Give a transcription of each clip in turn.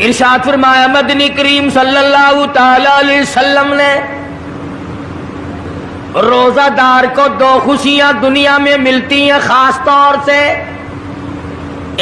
ارشاد فرمایا مدنی کریم صلی اللہ تعالی علیہ وسلم نے روزہ دار کو دو خوشیاں دنیا میں ملتی ہیں خاص طور سے.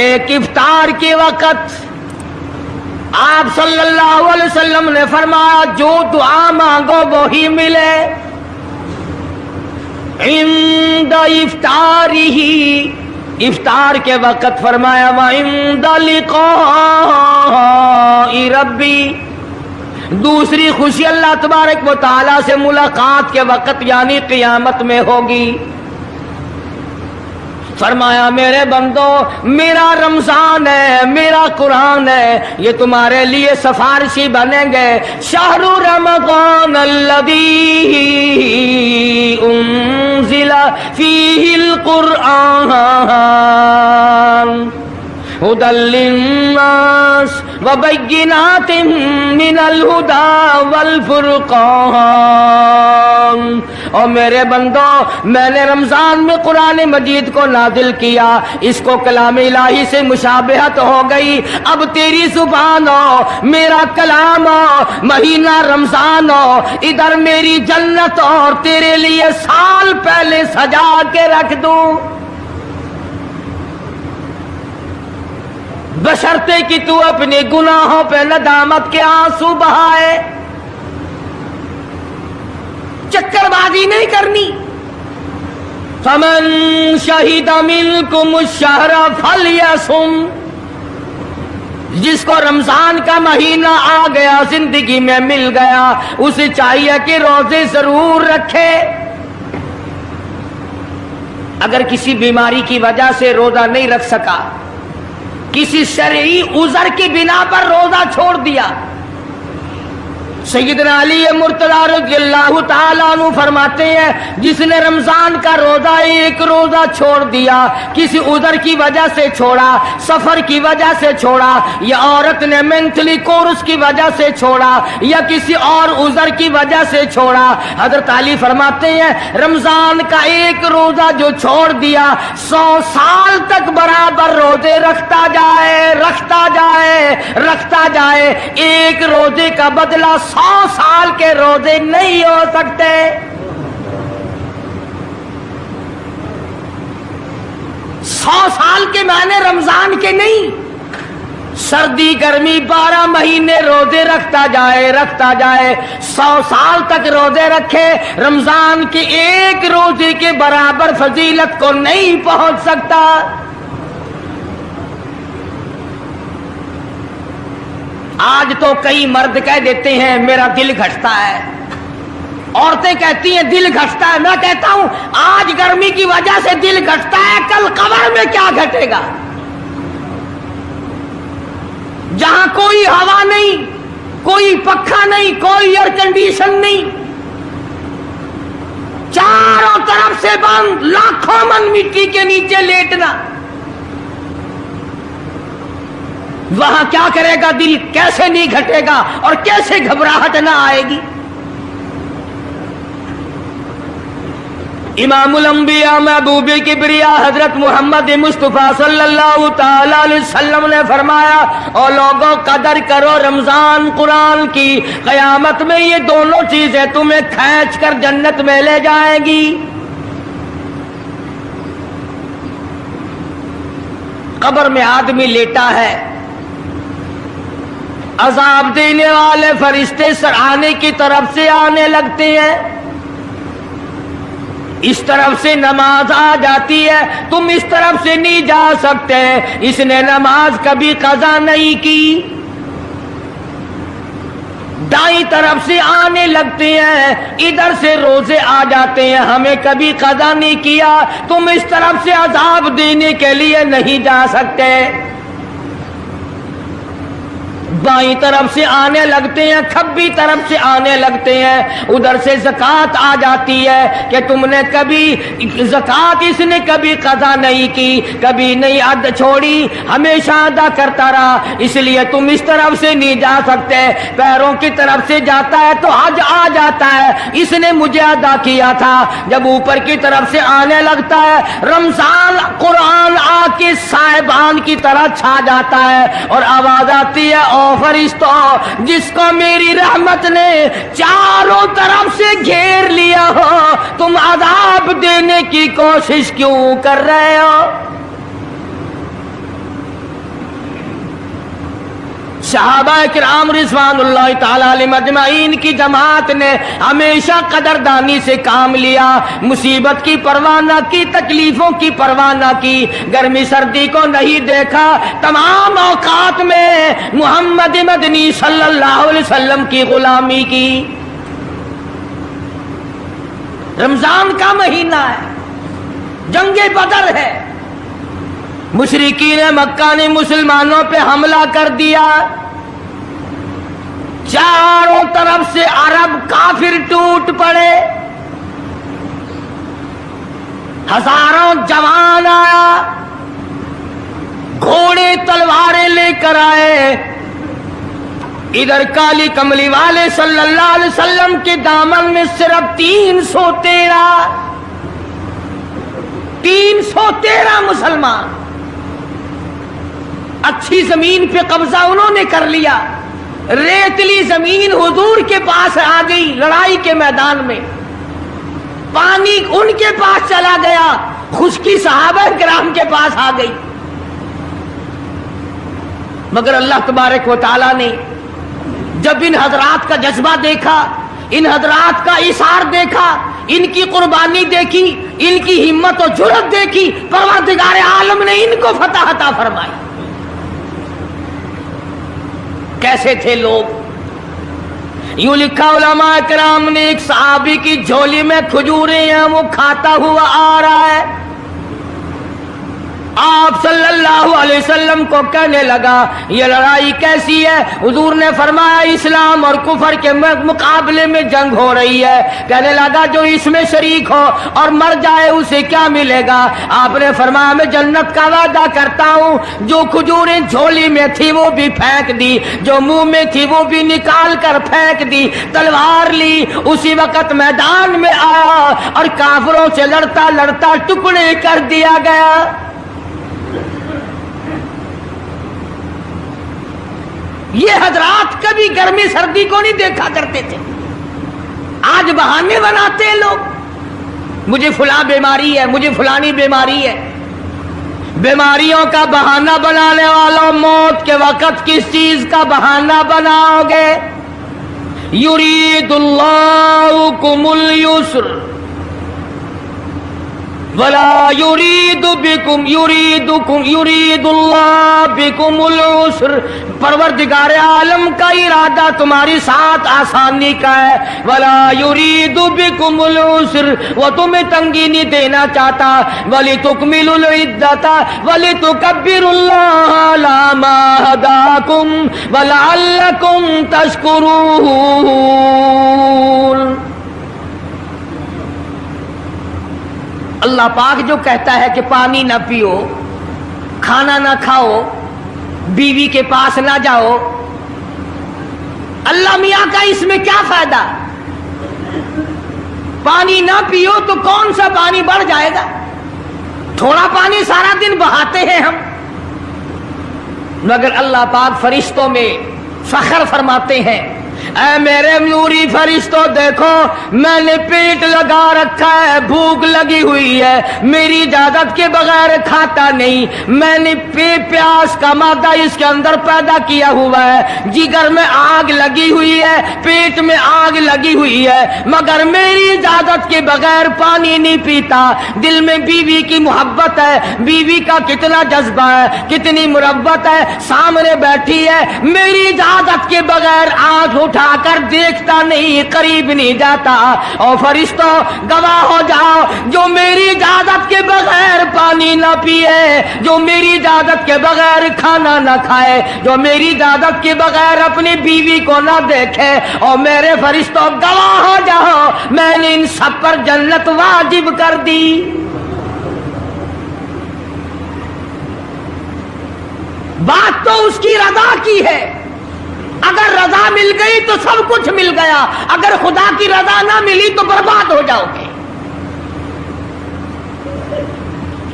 ایک افطار کے وقت آپ صلی اللہ علیہ وسلم نے فرمایا جو دعا مانگو وہی ملے. عند افطارہ، افطار کے وقت فرمایا وعند لقاء ربی. دوسری خوشی اللہ تبارک و تعالی سے ملاقات کے وقت یعنی قیامت میں ہوگی. فرمایا میرے بندو میرا رمضان ہے، میرا قرآن ہے، یہ تمہارے لیے سفارشی بنیں گے. شہر رمضان الذی انزل فیہ القرآن ہدی للناس وبینات من الہدی والفرقان. اور میرے بندو میں نے رمضان میں قرآن مجید کو نازل کیا، اس کو کلام الہی سے مشابہت ہو گئی. اب تیری زبان ہو، میرا کلام ہو، مہینہ رمضان ہو، ادھر میری جنت اور تیرے لیے سال پہلے سجا کے رکھ دوں. بشرطے کہ تو اپنے گناہوں پہ ندامت کے آنسو بہائے. چکر بازی نہیں کرنی. فمن شہد منکم الشہر فلیصم. جس کو رمضان کا مہینہ آ گیا، زندگی میں مل گیا، اسے چاہیے کہ روزے ضرور رکھے. اگر کسی بیماری کی وجہ سے روزہ نہیں رکھ سکا، کسی شرعی عذر کی بنا پر روزہ چھوڑ دیا، سیدنا علی مرتضی رضی اللہ تعالیٰ عنہ فرماتے ہیں جس نے رمضان کا روزہ ایک روزہ چھوڑ دیا، کسی عذر کی وجہ سے چھوڑا، سفر کی وجہ سے چھوڑا، یا عورت نے مینٹلی کورس کی وجہ سے چھوڑا، یا کسی اور عذر کی وجہ سے چھوڑا، حضرت علی فرماتے ہیں رمضان کا ایک روزہ جو چھوڑ دیا 100 سال تک برابر روزے رکھتا جائے، رکھتا جائے، رکھتا جائے. ایک روزے کا بدلہ 100 سال کے روزے نہیں ہو سکتے. 100 سال کے معنی رمضان کے نہیں. سردی گرمی 12 مہینے روزے رکھتا جائے، رکھتا جائے، 100 سال تک روزے رکھے، رمضان کے ایک روزے کے برابر فضیلت کو نہیں پہنچ سکتا. آج تو کئی مرد کہہ دیتے ہیں میرا دل گھٹتا ہے، عورتیں کہتی ہیں دل گھٹتا ہے. میں کہتا ہوں آج گرمی کی وجہ سے دل گھٹتا ہے، کل قبر میں کیا گھٹے گا؟ جہاں کوئی ہوا نہیں، کوئی پنکھا نہیں، کوئی ایئر کنڈیشن نہیں، چاروں طرف سے بند، لاکھوں من مٹی کے نیچے لیٹنا، وہاں کیا کرے گا دل؟ کیسے نہیں گھٹے گا اور کیسے گھبراہٹ نہ آئے گی؟ امام الانبیاء محبوب کبریا حضرت محمد مصطفیٰ صلی اللہ تعالی علیہ وسلم نے فرمایا او لوگوں قدر کرو رمضان قرآن کی، قیامت میں یہ دونوں چیزیں تمہیں کھینچ کر جنت میں لے جائیں گی. قبر میں آدمی لیٹا ہے، عذاب دینے والے فرشتے سرانے کی طرف سے آنے لگتے ہیں، اس طرف سے نماز آ جاتی ہے، تم اس طرف سے نہیں جا سکتے، اس نے نماز کبھی قضا نہیں کی. دائیں طرف سے آنے لگتے ہیں، ادھر سے روزے آ جاتے ہیں، ہمیں کبھی قضا نہیں کیا، تم اس طرف سے عذاب دینے کے لیے نہیں جا سکتے. بائیں طرف سے آنے لگتے ہیں، کھبی طرف سے آنے لگتے ہیں، ادھر سے زکوٰۃ آ جاتی ہے کہ تم نے کبھی زکوٰۃ اس نے کبھی قضا نہیں کی، کبھی نہیں ادا چھوڑی، ہمیشہ ادا کرتا رہا، اس لیے تم اس طرف سے نہیں جا سکتے. پیروں کی طرف سے جاتا ہے تو حج آ جاتا ہے، اس نے مجھے ادا کیا تھا. جب اوپر کی طرف سے آنے لگتا ہے، رمضان قرآن آ کے صاحبان کی طرح چھا جاتا ہے اور آواز آتی ہے और फरिश्तों, जिसको मेरी रहमत ने चारों तरफ से घेर लिया हो, तुम अजाब देने की कोशिश क्यों कर रहे हो? सहाबा किराम रिज़वानुल्लाह ताला अलैहिम अजमाइन की जमात ने हमेशा कदरदानी से काम लिया, मुसीबत की परवाह न की, तकलीफों की परवाह न की, गर्मी सर्दी को नहीं देखा, तमाम औकात में मुहम्मद मदनी सल्लल्लाहु अलैहि वसल्लम की गुलामी की। रमजान का महीना है, जंगे बदर है, मुशरिकीन मक्का ने मुसलमानों पे हमला कर दिया, चारों तरफ से अरब काफिर टूट पड़े, हजारों जवान आया, घोड़े तलवारें लेकर आए, इधर काली कमली वाले सल्लल्लाहु अलैहि वसल्लम के दामन में सिर्फ 313 मुसलमान, अच्छी जमीन पे कब्जा उन्होंने कर लिया, रेतली जमीन हुजूर के पास आ गई, लड़ाई के मैदान में पानी उनके पास चला गया, खुश्की सहाबा किराम के पास आ गई। मगर अल्लाह तबारक व तआला ने जब इन हजरात का जज्बा देखा, इन हजरात का इशार देखा, इनकी कुर्बानी देखी, इनकी हिम्मत और जुर्रत देखी, परवरदिगार आलम ने इनको फतह अता फरमाई। कैसे थे लोग? यूं लिखा उलमा किराम ने, एक सहाबी की झोली में खजूरें हैं, वो खाता हुआ आ रहा है, आप सल्लल्लाहु अलैहि वसल्लम को कहने लगा ये लड़ाई कैसी है? हुजूर ने फरमाया इस्लाम और कुफर के मुकाबले में जंग हो रही है। कहने लगा जो इसमें शरीक हो और मर जाए उसे क्या मिलेगा? आपने फरमाया मैं जन्नत का वादा करता हूँ। जो खजूरें झोली में थी वो भी फेंक दी, जो मुंह में थी वो भी निकाल कर फेंक दी, तलवार ली, उसी वक्त मैदान में आया और काफिरों से लड़ता लड़ता टुकड़े कर दिया गया। ये हजरात कभी गर्मी सर्दी को नहीं देखा करते थे, आज बहाने बनाते हैं लोग, मुझे फुला बीमारी है, मुझे फुलानी बीमारी है। बीमारियों का बहाना बनाने वालों, मौत के वक्त किस चीज का बहाना बनाओगे? युरीदुल्लाहु कुमुल युस्र वला युरीदु बिकुम युरीदुल्लाह बिकुमुल उस्र। परवरदिगार आलम का इरादा तुम्हारी साथ आसानी का है। वला युरीदु बिकुमुल उस्र, वो तुम्हें तंगी नहीं देना चाहता। वली तुकमिलुल इद्दता वली तुकब्बिरुल्लाह अला मा हदाकुम वलअल्लकुम तशकुरून। अल्लाह पाक जो कहता है कि पानी ना पियो, खाना ना खाओ, बीवी के पास ना जाओ, अल्लाह मियाँ का इसमें क्या फायदा? पानी ना पियो तो कौन सा पानी बढ़ जाएगा? थोड़ा पानी सारा दिन बहाते हैं हम। मगर अल्लाह पाक फरिश्तों में फख्र फरमाते हैं, ऐ मेरे नूरी फरिश्तों देखो मैंने पेट लगा रखा है, भूख लगी हुई है, मेरी इजाजत के बगैर खाता नहीं। मैंने प्यास का मादा इसके अंदर पैदा किया हुआ है, जिगर में आग लगी हुई है, पेट में आग लगी हुई है, मगर मेरी इजाजत के बगैर पानी नहीं पीता। दिल में बीवी की मोहब्बत है, बीवी का कितना जज्बा है, कितनी मुरब्बत है, सामने बैठी है, मेरी इजाजत के बगैर आंख उठाकर देखता नहीं, करीब नहीं जाता। और फरिश्तों गवाह हो जाओ, जो मेरी इजाजत के बगैर पानी ना पिए, जो मेरी इजाजत के बगैर खाना ना खाए, जो मेरी इजाजत के बगैर अपनी बीवी को ना देखे, और मेरे फरिश्तों गवाह हो जाओ मैंने इन सब पर जन्नत वाजिब कर दी। बात तो उसकी रजा की है, अगर रजा मिल गई तो सब कुछ मिल गया, अगर खुदा की रजा ना मिली तो बर्बाद हो जाओगे।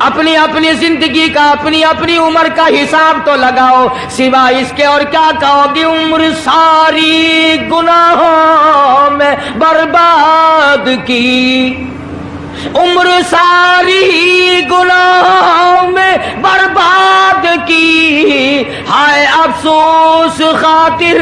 اپنی اپنی زندگی کا اپنی اپنی عمر کا حساب تو لگاؤ، سوا اس کے اور کیا کہو گی؟ عمر ساری گناہوں میں برباد کی، عمر ساری گناہوں میں برباد کی، ہائے افسوس خاطر